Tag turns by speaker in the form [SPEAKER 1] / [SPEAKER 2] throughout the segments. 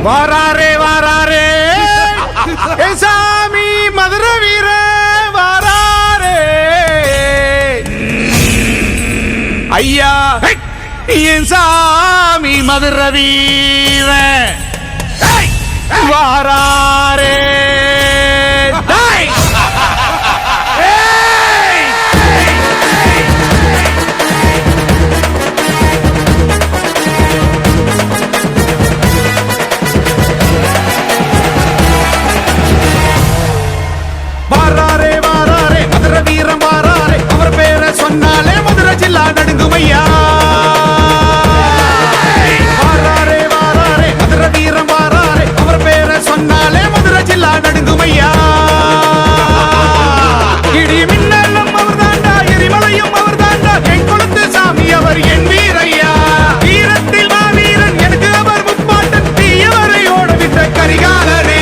[SPEAKER 1] வாராரே வாராரே சாமி மதுர வீர வாராரே ஐயா என் சாமி மதுர வீர வாராரே வாராரே வாராரே மதுர வீரம் வாராரே அவர் பேரை சொன்னாலே மதுர ஜில்லா நடுங்குமையா வாராரே வாராரே மதுர வீரம் வாராரே அவர் பேரை சொன்னாலே மதுர ஜில்லா நடுங்குமையா இடி மின்னலும் அவர் தாண்டா எரிமலையும் அவர் தாண்டா என் கொழுத்து சாமி அவர் என் வீரையா வீரத்தில் மாவீரன் எனக்கு அவர் முப்பாட்டன் தீயவரை ஓடவிட்ட கரிகாலனே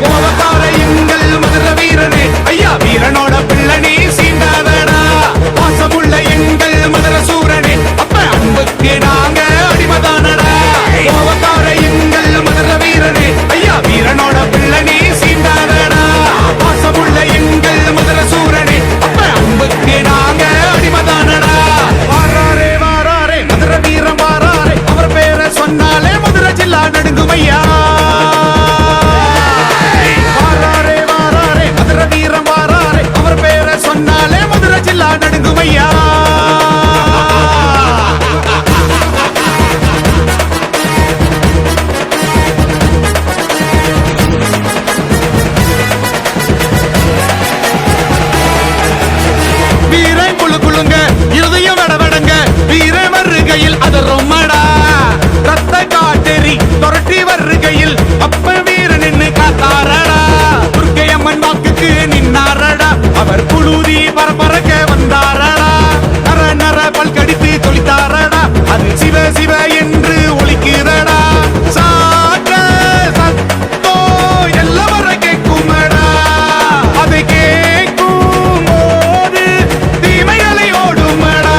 [SPEAKER 1] கோபக்கார எங்கள் மதுர வீரனே ஐயா வீரனோட பிள்ளை நீ சீண்டாதடா பாசமுள்ள எங்கள் மதுர சூரனே அப்ப அன்புக்கு நாங்க அடிமதானடா கோபக்கார எங்கள் மதுர வீரனே ஐயா வீரனோட பிள்ளை நீ சீண்டாதடா பாசமுள்ள எங்கள் மதுர சூரனே அப்ப அன்புக்கு நாங்க அடிமதானடா வாராரே வாராரே மதுர வீரம் வாராரே அவர் பேரை சொன்னாலே மதுர ஜில்லா நடுங்குமையா வாராரே வாராரே மதுர வீரம் வாராரே அவர் பேரை சொன்னாலே மதுர ஜில்லா நடுங்குமையா வீரன் குழு குழுங்க இருதயம் வடவடங்க வீர வருகையில் அது ரொம்மடா ரத்த காட்டெறி தொரட்டி வருகையில் அப்ப வீர நின்னு காத்தாரடா துர்க்கையம்மன் வாக்குக்கு நின்னாரடா அவர் புழுதி பரபரக்க வந்தாரடா நர நர பல் கடித்து தொளித்தாரடா அது சிவ சிவ என்று ஒலிக்குதடா சாட்ட சத்தோ எல்லவர கேட்குமடா அதை கேட்கும் போது தீமைகளை ஓடுமடா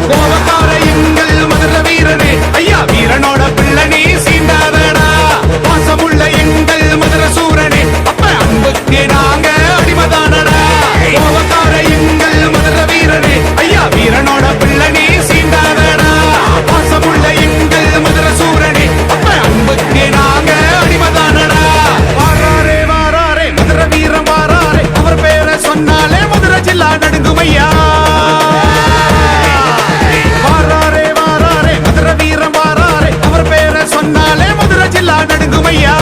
[SPEAKER 1] கோபக்கார எங்கள் மதுர வீரனே ஐயா வீரனோட பிள்ளை நீ சீண்டாதடா பாசமுள்ள எங்கள் மதுர சூரனே அப்ப அன்புக்கு நாங்க அடிமதானடா கோபக்கார எங்கள் மதுர வீரனே ஐயா வீரனோட பிள்ளை நீ சீண்டாதடா பாசமுள்ள எங்கள் மதுர சூரனே அப்ப அன்புக்கு நாங்க அடிமதானடா வாராரே வாராரே மதுர வீரம் வாராரே அவர் பேரை சொன்னாலே மதுர ஜில்லா நடுங்குமையா வாராரே வாராரே மதுர வீரம் வாராரே அவர் பேரை சொன்னாலே மதுர ஜில்லா நடுங்குமையா